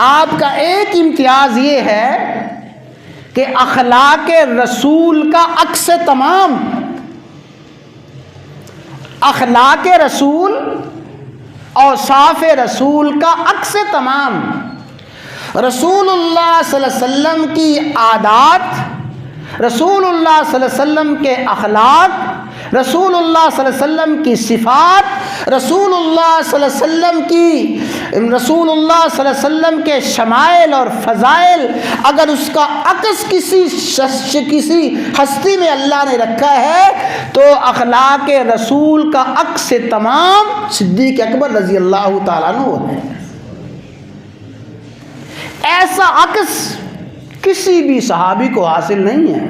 آپ کا ایک امتیاز یہ ہے کہ اخلاق رسول کا عکس تمام، اخلاق رسول، اوصاف رسول کا عکس تمام، رسول اللہ صلی اللہ علیہ وسلم کی عادات، رسول اللہ صلی اللہ علیہ وسلم کے اخلاق، رسول اللہ صلی اللہ علیہ وسلم کی صفات، رسول اللہ صلی اللہ علیہ وسلم کی، رسول اللہ صلی اللہ علیہ وسلم کے شمائل اور فضائل، اگر اس کا عکس کسی ہستی میں اللہ نے رکھا ہے تو اخلاق رسول کا عکس تمام صدیق اکبر رضی اللہ تعالیٰ عنہ ہے۔ ایسا عکس کسی بھی صحابی کو حاصل نہیں ہے،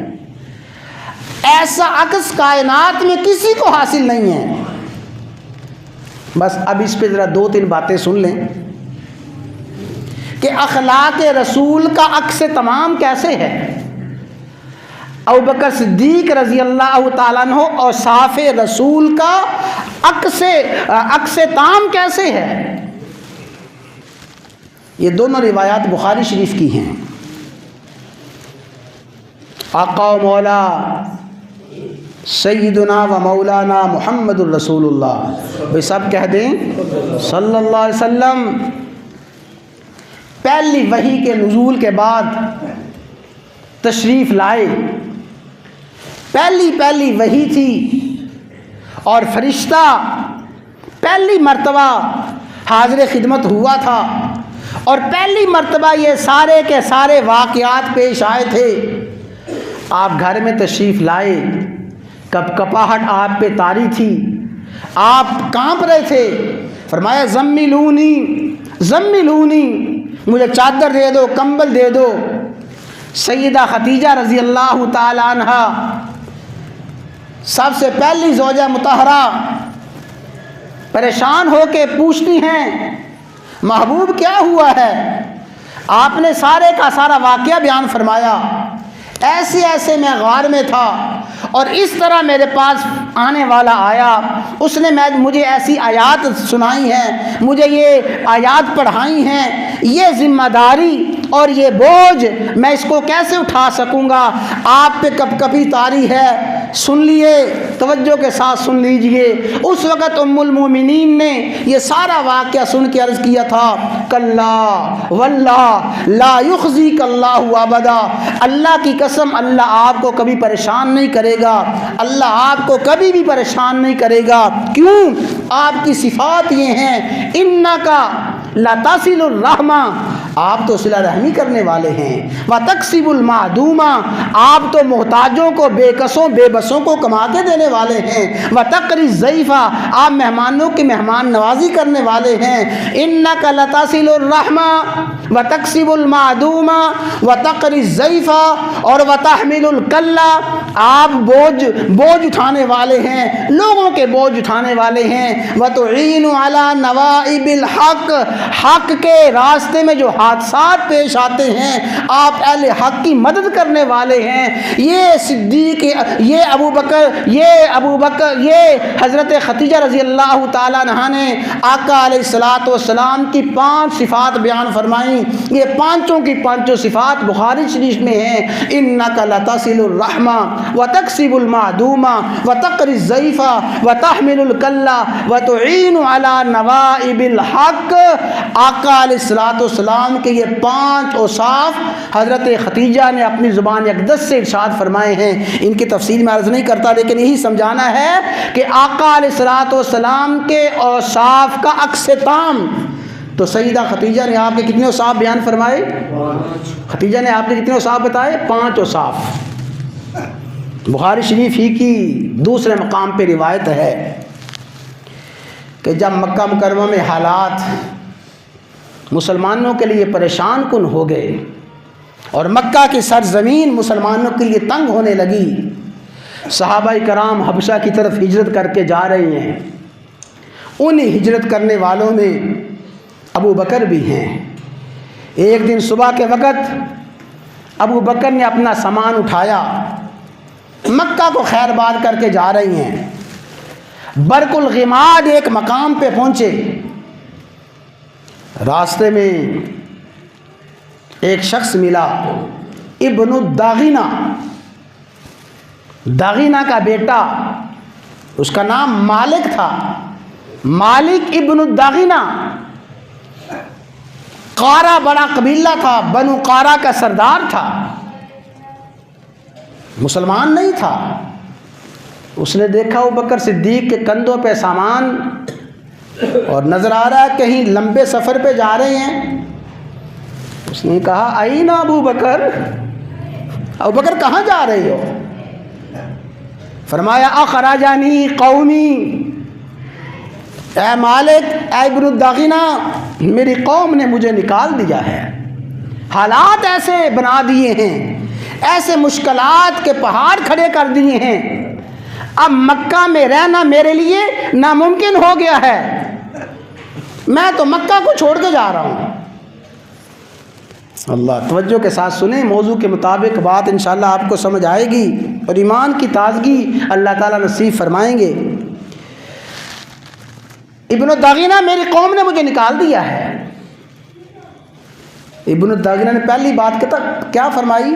ایسا عکس کائنات میں کسی کو حاصل نہیں ہے۔ بس اب اس پہ ذرا 2-3 باتیں سن لیں کہ اخلاق رسول کا عکس تمام کیسے ہے۔ ابوبکر صدیق رضی اللہ تعالیٰ عنہ اوصاف رسول کا عکس تام کیسے ہے۔ یہ دونوں روایات بخاری شریف کی ہیں۔ آقا و مولا سیدنا و مولانا محمد الرسول اللہ، بھائی سب کہہ دیں صلی اللہ علیہ وسلم۔ پہلی وحی کے نزول کے بعد تشریف لائے، پہلی وحی تھی اور فرشتہ پہلی مرتبہ حاضر خدمت ہوا تھا، اور پہلی مرتبہ یہ سارے کے سارے واقعات پیش آئے تھے۔ آپ گھر میں تشریف لائے، کپ کپاہٹ آپ پہ طاری تھی، آپ کانپ رہے تھے، فرمایا زملونی زملونی، مجھے چادر دے دو، کمبل دے دو۔ سیدہ خدیجہ رضی اللہ تعالی عنہ سب سے پہلی زوجہ مطہرہ پریشان ہو کے پوچھتی ہیں محبوب کیا ہوا ہے؟ آپ نے سارے کا سارا واقعہ بیان فرمایا، ایسے میں غار میں تھا اور اس طرح میرے پاس آنے والا آیا، اس نے مجھے ایسی آیات سنائی ہیں، مجھے یہ آیات پڑھائی ہیں، یہ ذمہ داری اور یہ بوجھ میں اس کو کیسے اٹھا سکوں گا؟ آپ پہ کب کبھی طاری ہے۔ سن لیے، توجہ کے ساتھ سن لیجئے۔ اس وقت ام المومنین نے یہ سارا واقعہ سن کے عرض کیا تھا کلا واللہ لا یخزیک اللہ ابدا، اللہ کی قسم اللہ آپ کو کبھی پریشان نہیں کرے گا، اللہ آپ کو کبھی بھی پریشان نہیں کرے گا۔ کیوں؟ آپ کی صفات یہ ہیں انکا لتصل الرحمہ، آپ تو صلہ رحمی کرنے والے ہیں، وتکسب المعدومہ، آپ تو محتاجوں کو، بے کسوں بے بسوں کو کما کے دینے والے ہیں، وتقری الضیفہ، آپ مہمانوں کی مہمان نوازی کرنے والے ہیں، انک لتصل الرحمہ وتکسب المعدومہ وتقری الضیفہ اور وتحمل الکلہ، آپ بوجھ اٹھانے والے ہیں، لوگوں کے بوجھ اٹھانے والے ہیں، وتعین علی نوائب الحق، حق کے راستے میں جو حادثات پیش آتے ہیں آپ اہل حق کی مدد کرنے والے ہیں۔ یہ صدیق، یہ ابوبکر، یہ حضرت خدیجہ رضی اللہ تعالیٰ عنہا نے آقا علیہ الصلوۃ والسلام کی 5 صفات بیان فرمائیں۔ یہ پانچوں کی پانچوں صفات بخاری شریف میں ہیں۔ انک لتصل الرحمہ وتکسب المعدومہ وتقری الضیفہ وتحمل الکلہ وتعین علی نوائب الحق۔ آقا علیہ الصلوۃ والسلام کے یہ 5 اوصاف حضرت خدیجہ نے اپنی زبان اقدس سے ارشاد فرمائے ہیں۔ ان کی تفصیل میں عرض نہیں کرتا، لیکن یہی سمجھانا ہے کہ آقا علیہ الصلوۃ والسلام کے اوصاف کا عکس تام۔ تو سیدہ خدیجہ نے آپ کے کتنے اوصاف بیان فرمائے؟ خدیجہ نے آپ نے کتنے اوصاف بتائے؟ 5 اوصاف۔ بخاری شریف ہی کی دوسرے مقام پہ روایت ہے کہ جب مکہ مکرمہ میں حالات مسلمانوں کے لیے پریشان کن ہو گئے اور مکہ کی سرزمین مسلمانوں کے لیے تنگ ہونے لگی، صحابہ کرام حبشہ کی طرف ہجرت کر کے جا رہے ہیں۔ انہی ہجرت کرنے والوں میں ابو بکر بھی ہیں۔ ایک دن صبح کے وقت ابو بکر نے اپنا سامان اٹھایا، مکہ کو خیر باد کر کے جا رہی ہیں۔ برق الغماد ایک مقام پہ پہنچے، راستے میں ایک شخص ملا ابن الداغینہ، داغینہ کا بیٹا، اس کا نام مالک تھا، مالک ابن الداغینہ۔ قارہ بڑا قبیلہ تھا، بنو قارہ کا سردار تھا، مسلمان نہیں تھا۔ اس نے دیکھا ابوبکر صدیق کے کندھوں پہ سامان اور نظر آ رہا ہے کہیں لمبے سفر پہ جا رہے ہیں۔ اس نے کہا اینا ابو بکر، ابو بکر کہاں جا رہے ہو؟ فرمایا اخرجانی قومی، اے مالک، اے ابن الداغینہ، میری قوم نے مجھے نکال دیا ہے، حالات ایسے بنا دیے ہیں، ایسے مشکلات کے پہاڑ کھڑے کر دیے ہیں، اب مکہ میں رہنا میرے لیے ناممکن ہو گیا ہے، میں تو مکہ کو چھوڑ کے جا رہا ہوں۔ اللہ، توجہ کے ساتھ سنیں، موضوع کے مطابق بات انشاءاللہ آپ کو سمجھ آئے گی اور ایمان کی تازگی اللہ تعالیٰ نصیب فرمائیں گے۔ ابن الداغینہ، میری قوم نے مجھے نکال دیا ہے۔ ابن الداغینہ نے پہلی بات کیا فرمائی؟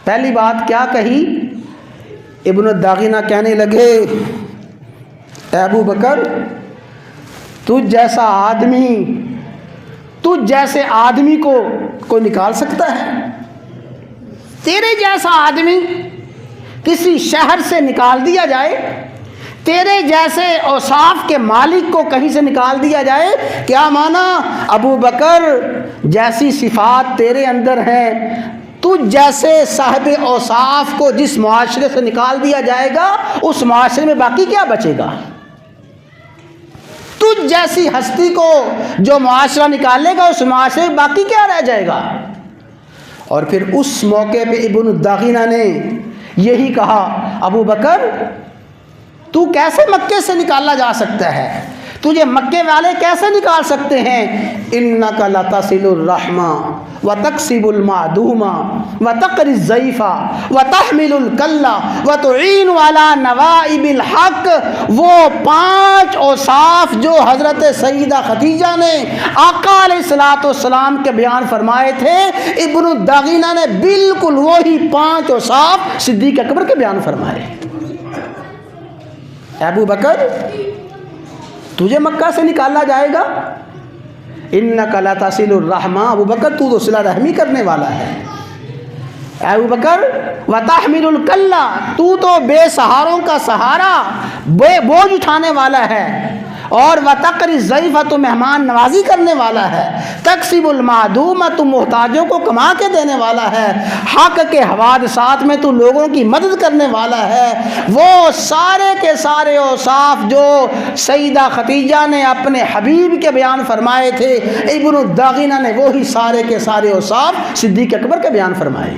پہلی بات کیا کہی؟ ابن الداغینہ کہنے لگے اے ابو بکر، تجھ جیسے آدمی کو کوئی نکال سکتا ہے؟ تیرے جیسا آدمی کسی شہر سے نکال دیا جائے، تیرے جیسے اوصاف کے مالک کو کہیں سے نکال دیا جائے؟ کیا مانا؟ ابو بکر، جیسی صفات تیرے اندر ہیں، تجھ جیسے صاحب اوصاف کو جس معاشرے سے نکال دیا جائے گا، اس معاشرے میں باقی کیا بچے گا؟ تجھ جیسی ہستی کو جو معاشرہ نکالے گا، اس معاشرے میں باقی کیا رہ جائے گا؟ اور پھر اس موقع پہ ابن الداغینہ نے یہی کہا، ابو بکر، تو کیسے مکے سے نکالا جا سکتا ہے؟ تجھے مکے والے کیسے نکال سکتے ہیں؟ انک لتصل الرحم وتکسب المعدوم وتقری الضیف وتحمل الکل وتعین علی نوائب الحق۔ وہ 5 اوصاف جو حضرت سیدہ خدیجہ نے آقا علیہ الصلوۃ والسلام کے بیان فرمائے تھے، ابن الداغینہ نے بالکل وہی 5 اوصاف صدیق اکبر کے بیان فرمائے۔ ابو بکر، تجھے مکہ سے نکالا جائے گا، انک لتصل الرحم، ابو بکر تو صلہ رحمی کرنے والا ہے، اے ابو بکر، وتحمل الکل، تو بے سہاروں کا سہارا، بوجھ اٹھانے والا ہے، اور وتقری الضیف، تو مہمان نوازی کرنے والا ہے، تکسب المعدوم، تو محتاجوں کو کما کے دینے والا ہے، حق کے حوادثات میں تو لوگوں کی مدد کرنے والا ہے۔ وہ سارے کے سارے اوصاف جو سیدہ خدیجہ نے اپنے حبیب کے بیان فرمائے تھے، ابن الداغینہ نے وہی سارے کے سارے اوصاف صدیق اکبر کے بیان فرمائے۔